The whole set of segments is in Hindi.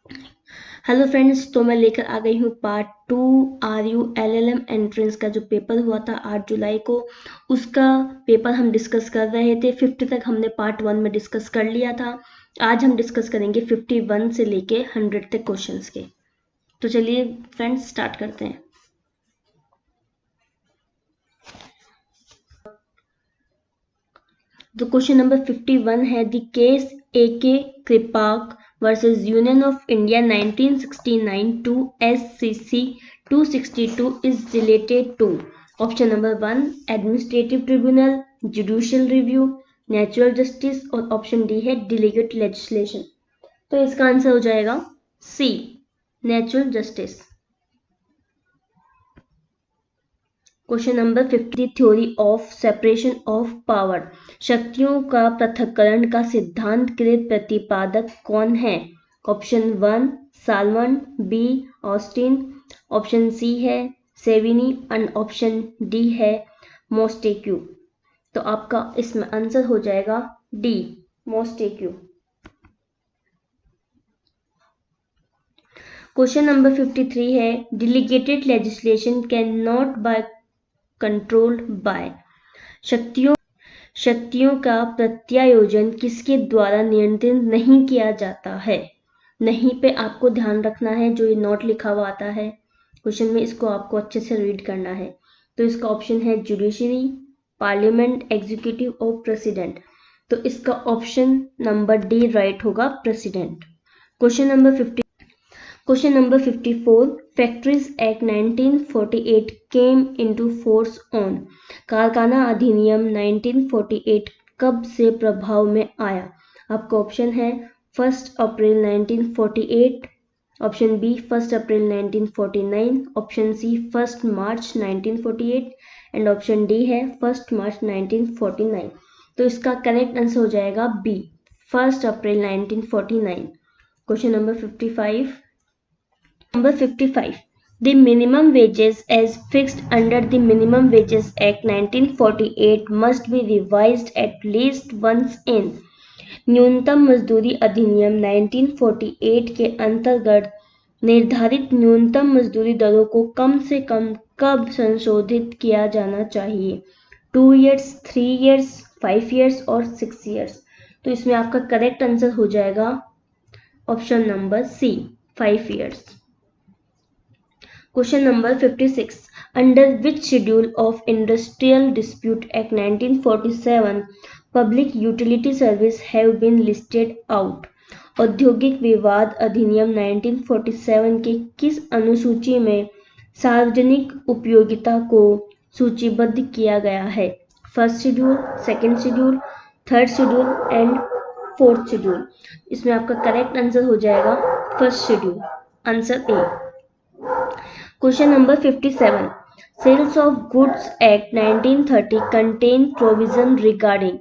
हेलो फ्रेंड्स, तो मैं लेकर आ गई हूँ पार्ट 2 RU LLM एंट्रेंस का जो पेपर हुआ था 8 जुलाई को। उसका पेपर हम डिस्कस कर रहे थे। 50 तक हमने पार्ट 1 में डिस्कस कर लिया था। आज हम डिस्कस करेंगे 51 से लेके 100 तक क्वेश्चंस के। तो चलिए फ्रेंड्स स्टार्ट करते हैं। तो क्वेश्चन नंबर 51 है the case AK Kraipak versus Union of India 1969 two SCC 262 is related to option number 1 administrative tribunal, judicial review, natural justice और ऑप्शन डी है डिलीगेट लेजिस्लेशन। तो इसका आंसर हो जाएगा C, natural justice. Question number 50 theory of separation of power, शक्तियों का पृथक्करण का सिद्धांत के प्रतिपादक कौन है? Option 1 Salmond, B Austin, option C है सेविनी एंड ऑप्शन डी है मोस्टेक्यू। तो आपका इसमें आंसर हो जाएगा डी, मोस्टेक्यू। क्वेश्चन नंबर 53 है delegated legislation can not by controlled by, शक्तियों का प्रत्यायोजन किसके द्वारा नियंत्रित नहीं किया जाता है? नहीं पे आपको ध्यान रखना है, जो ये नोट लिखा हुआ आता है क्वेश्चन में, इसको आपको अच्छे से रीड करना है। तो इसका ऑप्शन है जुडिशरी, पार्लियामेंट, एग्जीक्यूटिव और प्रेसिडेंट। तो इसका ऑप्शन नंबर डी राइट होगा, president. Question number 54 factories act 1948 came into force on, कारखाना अधिनियम 1948 कब से प्रभाव में आया? आपका ऑप्शन है 1 April 1948, option B 1 April 1949, option C 1 March 1948 and option D है 1 मार्च 1949। तो इसका करेक्ट आंसर हो जाएगा B, 1 April 1949। Question number 55 Number 55. The minimum wages as fixed under the Minimum Wages Act 1948 must be revised at least once in न्यूनतम मजदूरी अधिनियम 1948 के अंतर्गत निर्धारित न्यूनतम मजदूरी दरों को कम से कम कब संशोधित किया जाना चाहिए? 2 years, 3 years, 5 years और 6 years। तो इसमें आपका करेक्ट आंसर हो जाएगा option number C, 5 years। Question number 56. Under which schedule of Industrial Dispute Act 1947 public utility service have been listed out? औद्योगिक विवाद अधिनियम 1947 के किस अनुसूची में सार्वजनिक उपयोगिता को सूचीबद्ध किया गया है? First schedule, second schedule, third schedule and fourth schedule. इसमें आपका करेक्ट आंसर हो जाएगा first schedule, answer A. Question number 57. Sales of Goods Act 1930 contain provision regarding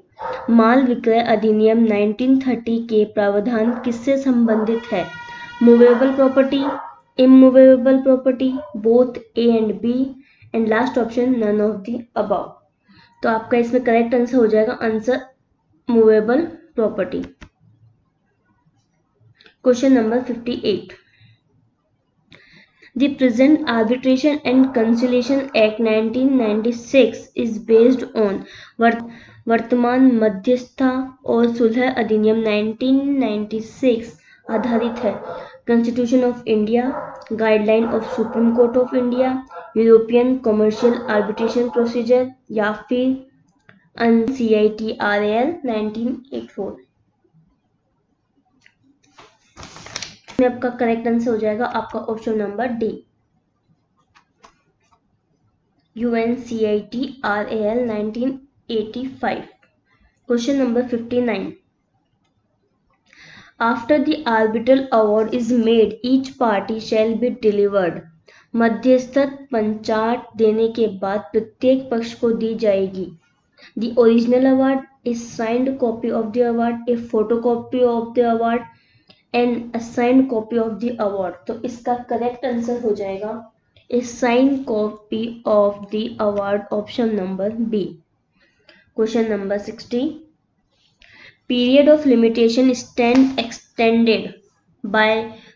माल विक्रय अधिनियम 1930 के प्रावधान किससे संबंधित है? Movable property, immovable property, both A and B and last option none of the above. तो आपका इसमें करेक्ट आंसर हो जाएगा answer movable property. Question number 58. The present Arbitration and Conciliation Act 1996 is based on वर्तमान मध्यस्थता और सुलह अधिनियम 1996 आधारित है constitution of India, guideline of supreme court of India, European commercial arbitration procedure या फिर CITRAL 1984। में आपका करेक्ट आंसर हो जाएगा आपका option number D, UNCITRAL 1985। Question number 59. After the arbitral award is made, each party shall be delivered. मध्यस्थत पंचाट देने के बाद प्रत्येक पक्ष को दी जाएगी The original award, a signed copy of the award, a photocopy of the award and a signed copy of the award। तो इसका करेक्ट आंसर हो जाएगा a signed copy of the award, option number B। Question number 60. Period of limitation stand extended by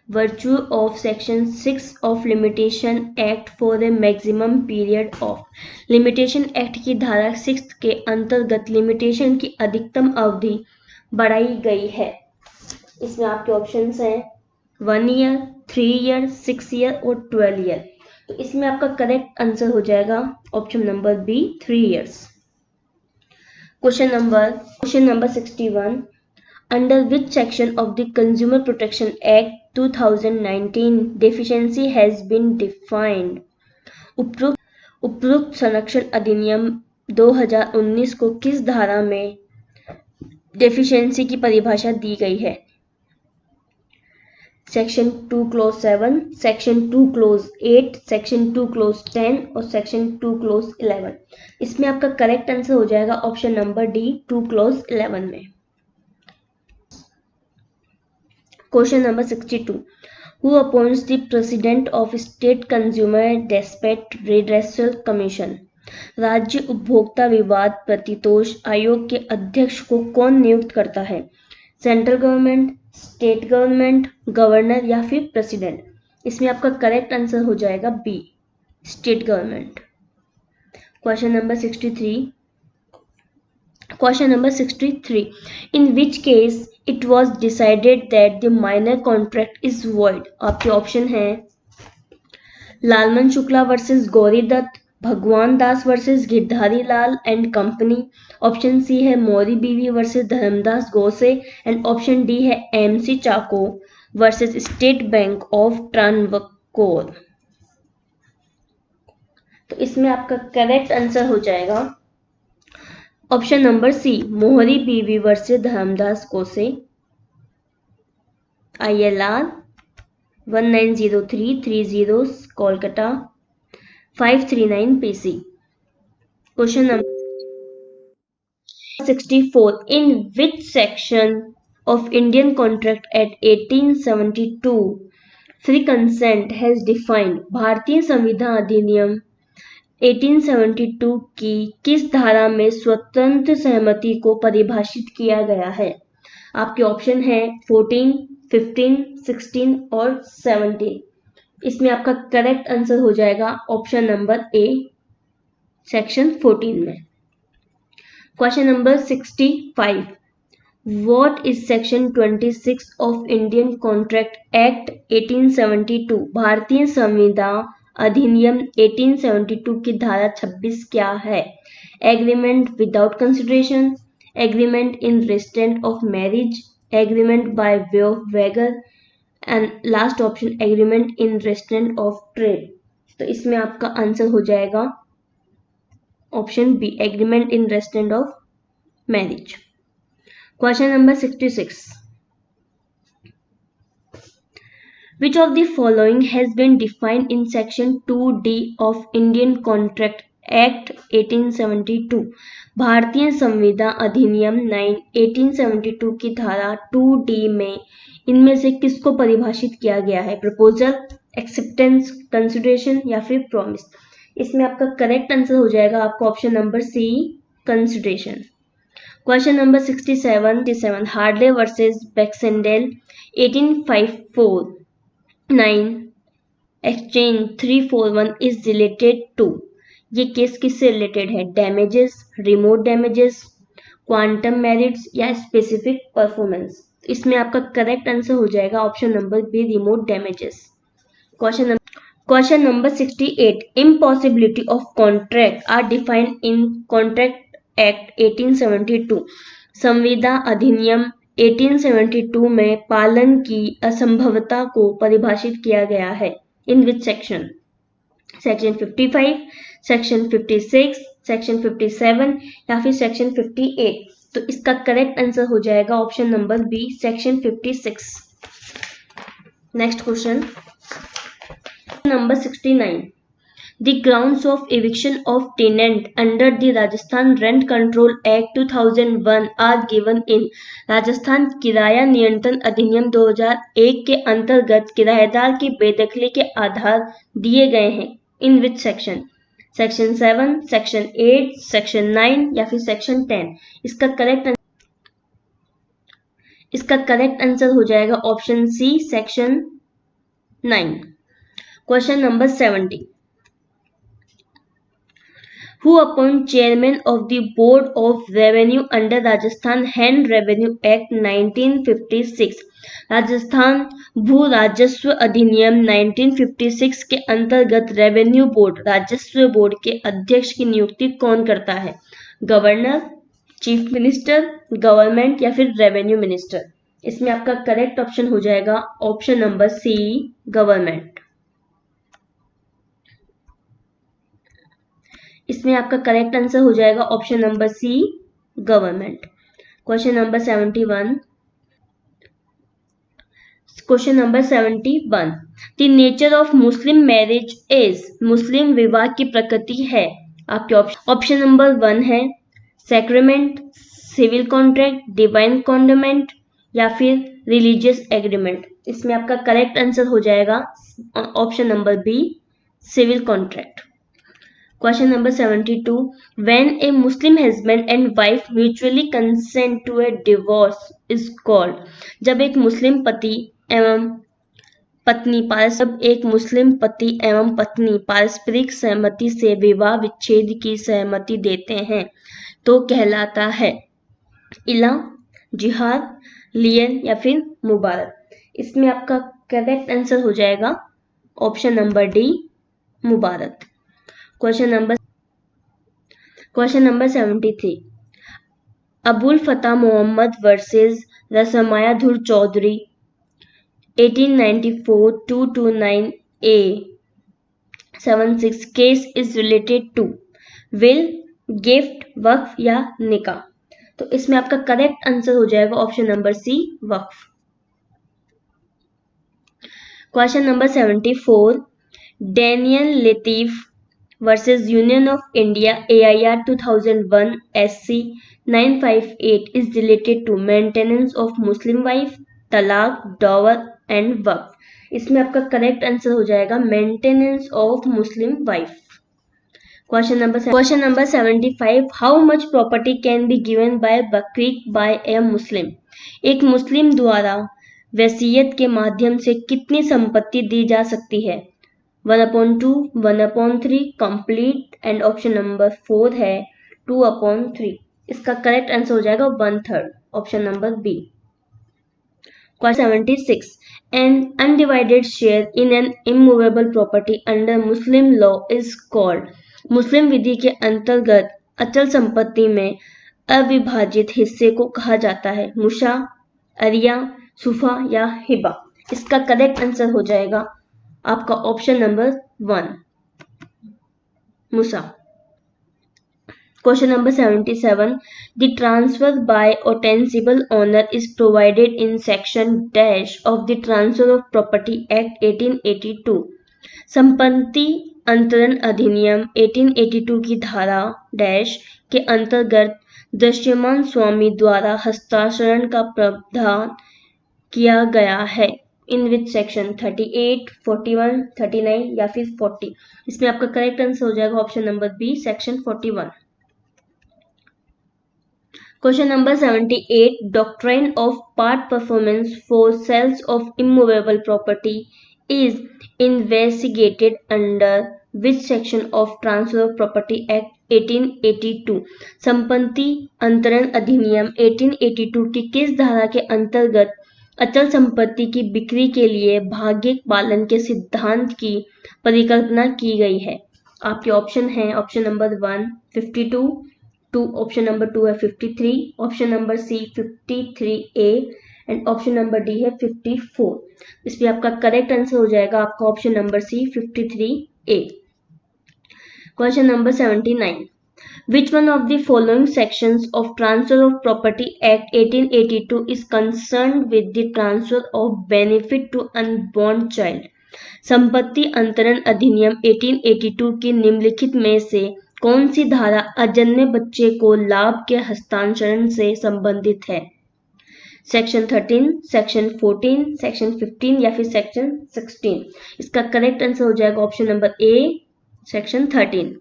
virtue of section 6 of limitation act for a maximum period of limitation act की धारा 6 के अंतर्गत लिमिटेशन की अधिकतम अवधि बढ़ाई गई है। इसमें आपके ऑप्शंस हैं 1 ईयर, 3 ईयर, 6 ईयर और 12 ईयर। तो इसमें आपका करेक्ट आंसर हो जाएगा option number B 3 years. Question number 61, under which section of the Consumer Protection Act 2019 deficiency has been defined? उपरोक्त संरक्षण अधिनियम 2019 को किस धारा में डेफिशिएंसी की परिभाषा दी गई है? Section 2 close 7, section 2 close 8, section 2 close 10 और सेक्शन 2 क्लोज 11। इसमें आपका करेक्ट आंसर हो जाएगा ऑप्शन नंबर डी 2 क्लोज 11 में। Question number 62, who appoints the president of state consumer dispute redressal commission? राज्य उपभोक्ता विवाद प्रतितोष आयोग के अध्यक्ष को कौन नियुक्त करता है? Central government, state government, governor या फिर प्रेसिडेंट? इसमें आपका करेक्ट आंसर हो जाएगा B state government. Question number 63, in which case it was decided that the minor contract is void? आपके ऑप्शन हैं Lalman Shukla versus Gauri Dutt, Bhagwan Das versus Girdhari Lal and company, option C है Mohori Bibee versus Dharmodas Ghose and option D है MC Chacko versus State Bank of Travancore. तो इसमें आपका करेक्ट आंसर हो जाएगा option number C Mohori Bibee versus Dharmodas Ghose, ILR 190330 Kolkata 539 PC। Question number 64, in which section of Indian Contract Act 1872 free consent has defined? भारतीय संविदा अधिनियम 1872 की किस धारा में स्वतंत्र सहमति को परिभाषित किया गया है? आपके ऑप्शन है 14, 15, 16 और 17। इसमें आपका करेक्ट आंसर हो जाएगा ऑप्शन नंबर ए सेक्शन 14 में। Question number 65, what is section 26 of Indian contract act 1872? भारतीय संविदा अधिनियम 1872 की धारा 26 क्या है? Agreement without consideration, agreement in restraint of marriage, agreement by way of wager and last option agreement in restraint of trade. तो इसमें आपका आंसर हो जाएगा option B agreement in restraint of marriage. Question number 66, which of the following has been defined in section 2D of Indian Contract Act 1872? भारतीय संविदा अधिनियम 1872 की धारा 2D में इनमें से किसको परिभाषित किया गया है? प्रपोजल, एक्सेप्टेंस, कंसिडरेशन या फिर प्रॉमिस? इसमें आपका करेक्ट आंसर हो जाएगा आपका option number C consideration. Question number 67, Hadley versus Baxendale 1854 exchange 341 is related to. ये केस किससे रिलेटेड है? Damages, remote damages, quantum merits या स्पेसिफिक परफॉर्मेंस? इसमें आपका करेक्ट आंसर हो जाएगा option number B remote damages. Question number 68, impossibility of contract are defined in contract act 1872। संविदा अधिनियम 1872 में पालन की असंभवता को परिभाषित किया गया है। In which section? Section 55, section 56, section 57 या फिर सेक्शन 58? तो इसका करेक्ट आंसर हो जाएगा option number B section 56। Next question number 69, The grounds of eviction of tenant under the Rajasthan Rent Control Act 2001 are given in। Rajasthan किराया नियंत्रण अधिनियम 2001 के अंतर्गत किराएदार की बेदखली के आधार दिए गए हैं। In which section? Section 7, section 8, section 9 या फिर सेक्शन 10? इसका करेक्ट आंसर हो जाएगा option C section 9. Question number 70. Who appointed chairman of the Board of Revenue under Rajasthan Hand Revenue Act 1956? Rajasthan भू राजस्व अधिनियम 1956 के अंतर्गत रेवेन्यू बोर्ड राजस्व बोर्ड के अध्यक्ष की नियुक्ति कौन करता है? गवर्नर, चीफ मिनिस्टर, गवर्नमेंट या फिर रेवेन्यू मिनिस्टर? इसमें आपका करेक्ट ऑप्शन हो जाएगा ऑप्शन नंबर सी, गवर्नमेंट। इसमें आपका करेक्ट आंसर हो जाएगा option number C, government. Question number 71। Question number 71। The nature of Muslim marriage is, मुस्लिम विवाह की प्रकृति है। आपके ऑप्शन नंबर 1 है sacrament, civil contract, divine commandment या फिर रिलीजियस एग्रीमेंट। इसमें आपका करेक्ट आंसर हो जाएगा option number B, civil contract. Question number 72. When a Muslim husband and wife mutually consent to a divorce is called. जब एक मुस्लिम पति एवं पत्नी पारस्परिक सहमति से विवाह विच्छेद की सहमति देते हैं तो कहलाता है इला, जिहाद, लियन या फिर मुबारक। इसमें आपका करेक्ट आंसर हो जाएगा ऑप्शन नंबर डी, मुबारक। Question number 73। Abul Fata Mohammad versus Rasamayadhur Chowdhury 1894-229 A 76 case is related to will, gift, waqf या निकाह। तो इसमें आपका करेक्ट आंसर हो जाएगा option number C, waqf. Question number 74। Daniel Latifi versus Union of India AIR 2001 SC 958 is related to maintenance of Muslim wife, तलाक, डॉवर एंड वक्फ। इसमें आपका करेक्ट आंसर हो जाएगा maintenance of Muslim wife. Question number 75। How much property can be given by bequest by a Muslim? एक मुस्लिम द्वारा वसीयत के माध्यम से कितनी संपत्ति दी जा सकती है? 1/2, 1/3, कंप्लीट एंड ऑप्शन नंबर 4 है 2/3। इसका करेक्ट आंसर हो जाएगा 1/3, option number B. Question 76। An undivided share in an immovable property under Muslim law is called. मुस्लिम विधि के अंतर्गत अचल संपत्ति में अविभाजित हिस्से को कहा जाता है मुशा, अरिया, सुफा या हिबा। इसका करेक्ट आंसर हो जाएगा आपका option number 1, musha. Question number 77। The transfer by ostensible owner is provided in section dash of the transfer of property act 1882। संपत्ति अंतरण अधिनियम 1882 की धारा डैश के अंतर्गत दृश्यमान स्वामी द्वारा हस्तांतरण का प्रावधान किया गया है इन विच सेक्शन 38, 41, 39 या फिर 40। इसमें आपका करेक्ट आंसर हो जाएगा option number B, section 41। Question number 78। Doctrine of part performance for sales of immovable property is investigated under which section of transfer of property act 1882। संपत्ति अंतरण अधिनियम 1882 की किस धारा के अंतर्गत अचल संपत्ति की बिक्री के लिए भाग्यिक पालन के सिद्धांत की परिकल्पना की गई है? आपके ऑप्शन हैं ऑप्शन नंबर 1 52, ऑप्शन नंबर 2 है 53, option number C 53A and option number D है 54। इसमें आपका करेक्ट आंसर हो जाएगा आपका option number C 53A। Question number 79। Which one of the following sections of Transfer of Property Act 1882 is concerned with the transfer of benefit to unborn child? संपत्ति अंतरण अधिनियम 1882 की निम्नलिखित में से कौन सी धारा अजन्मे बच्चे को लाभ के हस्तांतरण से संबंधित है? सेक्शन 13, सेक्शन 14, सेक्शन 15 या फिर सेक्शन 16? इसका करेक्ट आंसर हो जाएगा option number A, section 13।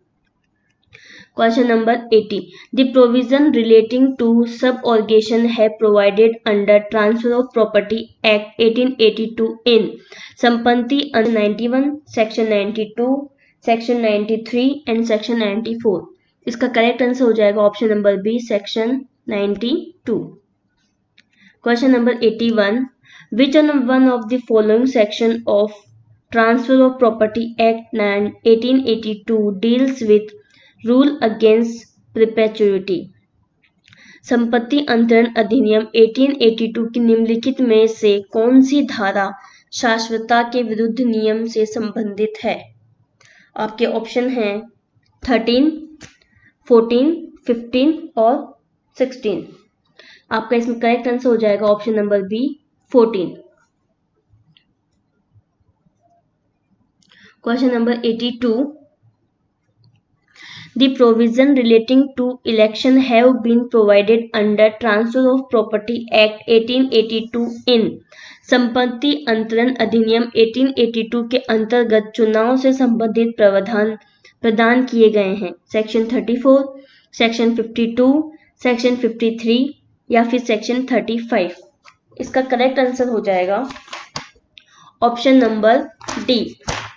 Question number 80. The provision relating to subrogation have provided under Transfer of Property Act 1882 in संपत्ति 91, Section 92, Section 93 and Section 94. इसका करेक्ट आंसर हो जाएगा option number B, Section 92. Question number 81. Which one of the following section of Transfer of Property Act 1882 deals with rule against perpetuity? संपत्ति अंतरण अधिनियम 1882 की निम्नलिखित में से कौन सी धारा शाश्वतता के विरुद्ध नियम से संबंधित है? आपके ऑप्शन हैं 13, 14, 15 और 16. आपका इसमें करेक्ट आंसर हो जाएगा option number B, 14. Question number 82. The provision relating to election have been provided under Transfer of Property Act 1882 in संपत्ति अंतरण अधिनियम 1882 के अंतर्गत चुनाव से संबंधित प्रावधान प्रदान किए गए हैं. सेक्शन 34, सेक्शन 52, सेक्शन 53 या फिर सेक्शन 35. इसका करेक्ट आंसर हो जाएगा option number D,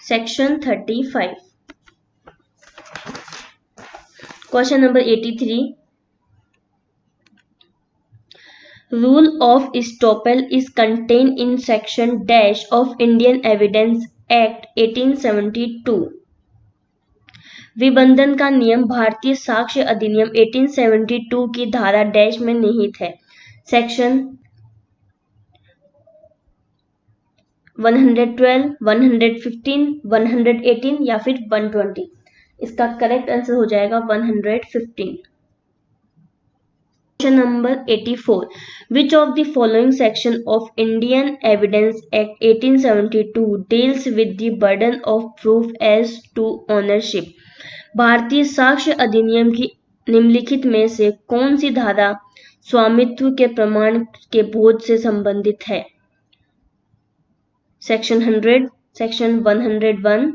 section 35. Question number 83. Rule of estoppel is contained in section dash of Indian Evidence Act 1872. विबंधन का नियम भारतीय साक्ष्य अधिनियम 1872 की धारा डैश में निहित है. सेक्शन 112, 115, 118 या फिर 120. इसका करेक्ट आंसर हो जाएगा 115. Question number 84. Which of the following section of Indian evidence act 1872 deals with the burden of proof as to ownership? भारतीय साक्ष्य अधिनियम की निम्नलिखित में से कौन सी धारा स्वामित्व के प्रमाण के बोझ से संबंधित है? Section 100, section 101,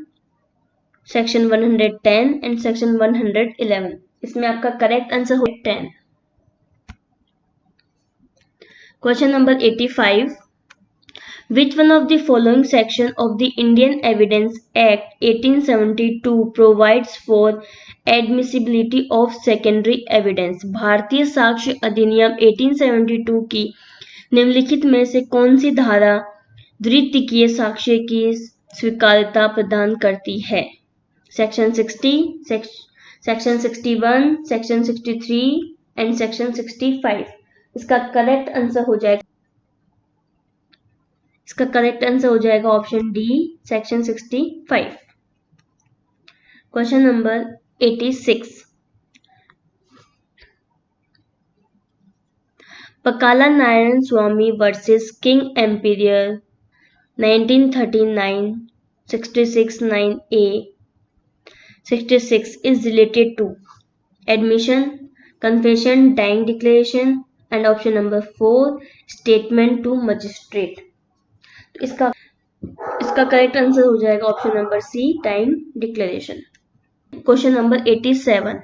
section 110 and section 111. इसमें आपका करेक्ट आंसर हो 10. Question number 85. Which one of the following section of the Indian Evidence Act 1872 provides for admissibility of secondary evidence? भारतीय साक्ष्य अधिनियम 1872 की निम्नलिखित में से कौन सी धारा द्वितीयक साक्ष्य की स्वीकार्यता प्रदान करती है? Section 60, section 61, section 63 and section 65. इसका करेक्ट आंसर हो जाएगा option D, section 65. Question number 86. Pakala Narayana Swami versus King Emperor 1939 66 9A 66 is related to admission, confession, dying declaration and option number 4 statement to magistrate. तो इसका करेक्ट आंसर हो जाएगा option number C, time declaration. Question number 87.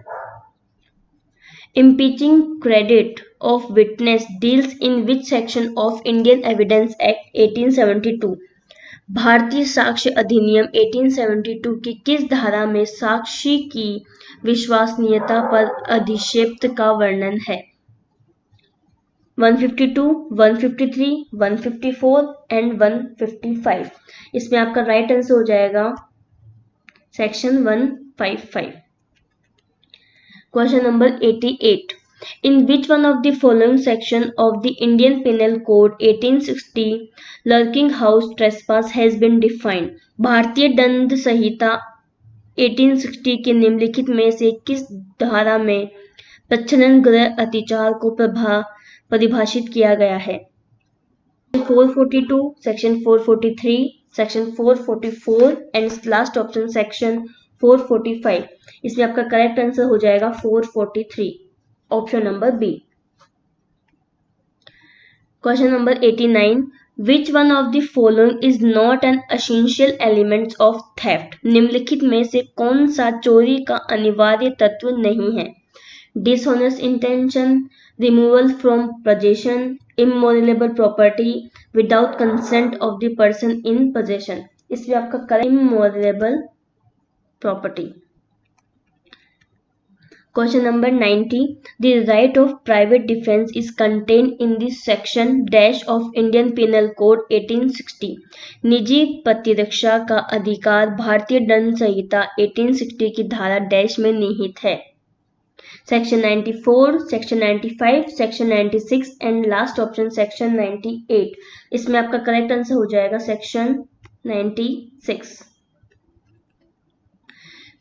Impeaching credit of witness deals in which section of Indian Evidence Act 1872? भारतीय साक्ष्य अधिनियम 1872 की किस धारा में साक्षी की विश्वसनीयता पर अधिक्षेप का वर्णन है? 152, 153, 154 एंड 155. इसमें आपका राइट आंसर हो जाएगा section 155. Question number 88. In which one of the following section of the Indian Penal Code 1860 lurking house trespass has been defined? भारतीय दंड संहिता 1860 के निम्नलिखित में से किस धारा में प्रच्छन्न गृह अतिचार को परिभाषित किया गया है? 442, section 443, section 444 and last option section 445. इसमें आपका करेक्ट आंसर हो जाएगा 443, option number B. Question number 89. Which one of the following is not an essential element of theft? निम्नलिखित में से कौन सा चोरी का अनिवार्य तत्व नहीं है? Dishonest intention, removal from possession, immovable property, without consent of the person in possession. इसलिए आपका correct immovable property. Question number 90. The right of private defense is contained in the section dash of Indian Penal Code 1860. निजी प्रतिरक्षा का अधिकार भारतीय दंड संहिता 1860 की धारा डैश में निहित है। Section 94, section 95, section 96 and last option section 98। इसमें आपका करेक्ट आंसर हो जाएगा section 96।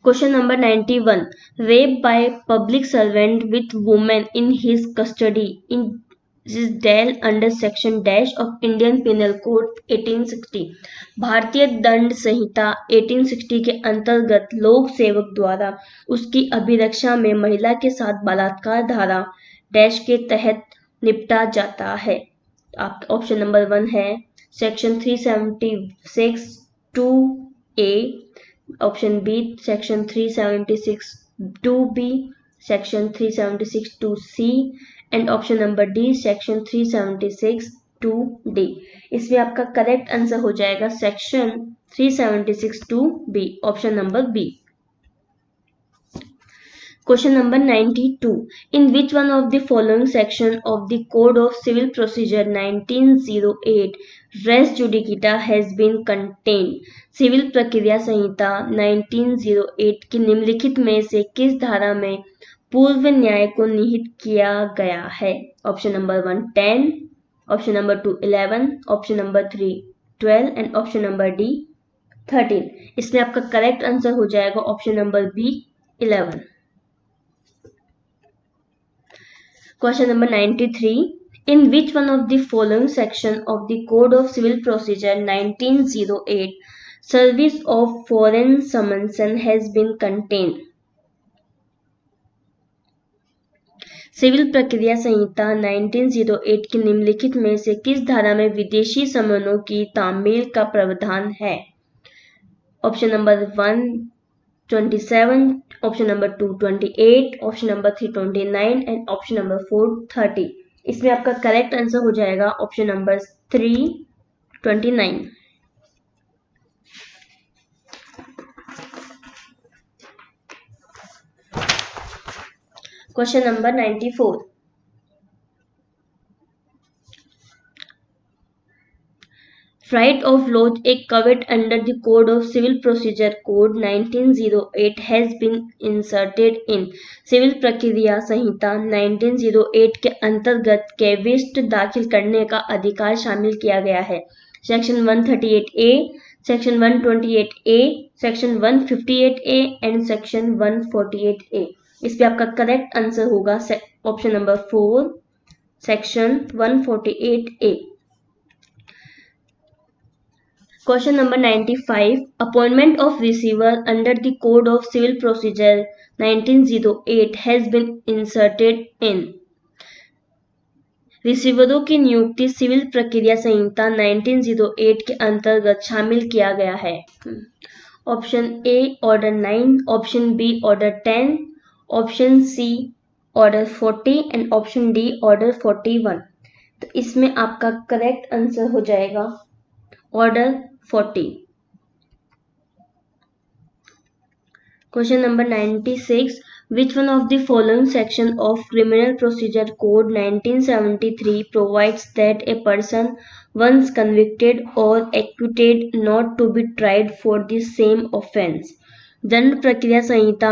Question number 91. Rape by public servant with woman in his custody is dealt under section dash of Indian Penal Code 1860. भारतीय दंड संहिता 1860 के अंतर्गत लोक सेवक द्वारा उसकी अभिरक्षा में महिला के साथ बलात्कार धारा डैश के तहत निपटा जाता है। आप ऑप्शन नंबर 1 है section 376 2A, option B section 376 2B, section 376 2C and option number D section 376 2D। इसमें आपका करेक्ट आंसर हो जाएगा section 376 2B, option number B. Question number 92. In which one of the following section of the Code of Civil Procedure 1908 res judicata has been contained? Civil प्रक्रिया संहिता 1908 की निम्नलिखित में से किस धारा में पूर्व न्याय को निहित किया गया है? Option number 1 10, option number 2 11, option number 3 12 and option number D 13। इसमें आपका करेक्ट आंसर हो जाएगा option number B 11। Question number 93. In which one of the following section of the Code of Civil Procedure 1908 service of foreign summons has been contained? Civil प्रक्रिया संहिता 1908 की निम्नलिखित में से किस धारा में विदेशी समनों की तामील का प्रावधान है? Option number 1 27, option number 2 28, option number 3 29 and option number 4 30। इसमें आपका करेक्ट आंसर हो जाएगा option number 3 29। Question number 94. Right of lodge a caveat under the Code of Civil Procedure Code 1908 has been inserted in civil प्रक्रिया संहिता 1908 के अंतर्गत कैविस्ट दाखिल करने का अधिकार शामिल किया गया है। Section 138A, section 128A, section 158A and section 148A। इस पे आपका करेक्ट आंसर होगा option number 4 section 148A। Question number 95. Appointment of receiver under the Code of Civil Procedure 1908 has been inserted in. रिसीवरों की नियुक्ति सिविल प्रक्रिया संहिता 1908 के अंतर्गत शामिल किया गया है। Option A order 9, option B order 10, option C order 40 and option D order 41। तो इसमें आपका करेक्ट आंसर हो जाएगा order 40। Question number 96. Which one of the following section of Criminal Procedure Code 1973 provides that a person once convicted or acquitted not to be tried for the same offense? दंड प्रक्रिया संहिता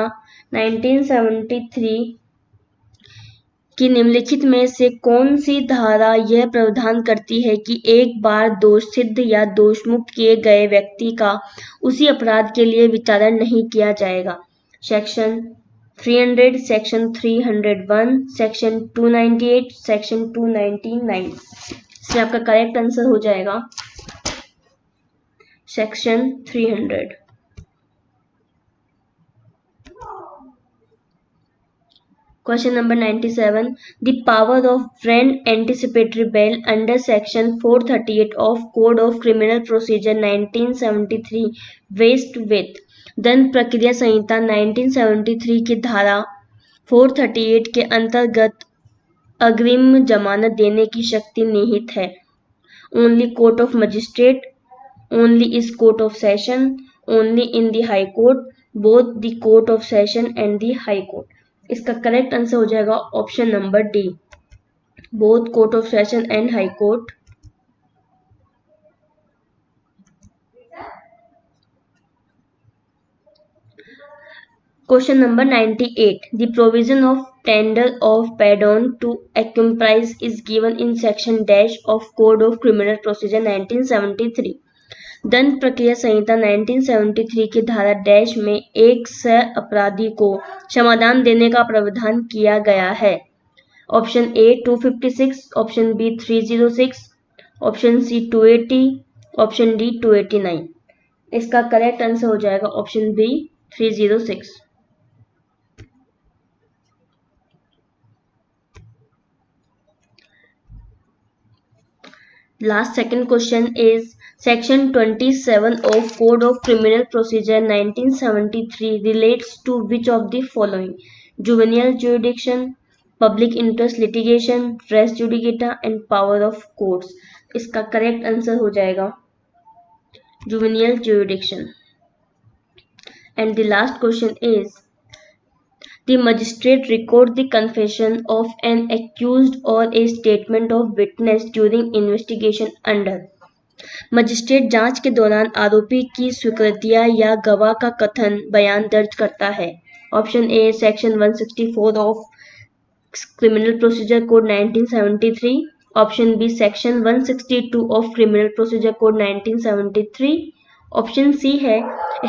1973 कि निम्नलिखित में से कौन सी धारा यह प्रावधान करती है कि एक बार दोष सिद्ध या दोषमुक्त किए गए व्यक्ति का उसी अपराध के लिए विचारण नहीं किया जाएगा? Section 300, section 301, section 298, section 299। इसमें आपका करेक्ट आंसर हो जाएगा section 300। Question number 97. The power of friend anticipatory bail under section 438 of Code of Criminal Procedure 1973 vest with दंड प्रक्रिया संहिता 1973 की धारा 438 के अंतर्गत अग्रिम जमानत देने की शक्ति निहित है. Only court of magistrate, only is court of session, only in the high court, both the court of session and the high court. इसका करेक्ट आंसर हो जाएगा option number D, both court of session and high court. Question number 98. The provision of tender of pardon to accomplice is given in section dash of Code of Criminal Procedure 1973. दंड प्रक्रिया संहिता 1973 की धारा डैश में एक सह अपराधी को क्षमादान देने का प्रावधान किया गया है. Option A 256, option B 306, option C 280, option D 289. इसका करेक्ट आंसर हो जाएगा option B 306. Last second question is section 27 of Code of Criminal Procedure 1973 relates to which of the following? Juvenile jurisdiction, public interest litigation, res judicata and power of courts. इसका करेक्ट आंसर हो जाएगा juvenile jurisdiction. And the last question is the magistrate record the confession of an accused or a statement of witness during investigation under. Magistrate जांच के दौरान आरोपी की स्वीकृतियां या गवाह का कथन बयान दर्ज करता है. Option A section 164 of criminal procedure code 1973, option B section 162 of criminal procedure code 1973, option C है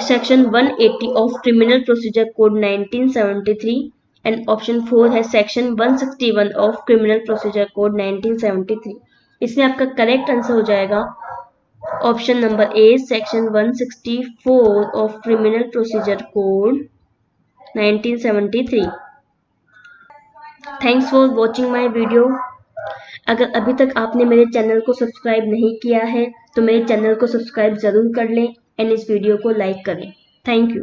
section 180 of criminal procedure code 1973 and option 4 है section 161 of criminal procedure code 1973. इसमें आपका करेक्ट आंसर हो जाएगा option number A section 164 of criminal procedure code 1973. Thanks for watching my video. अगर अभी तक आपने मेरे चैनल को सब्सक्राइब नहीं किया है तो मेरे चैनल को सब्सक्राइब जरूर कर लें एंड इस वीडियो को लाइक करें. Thank you.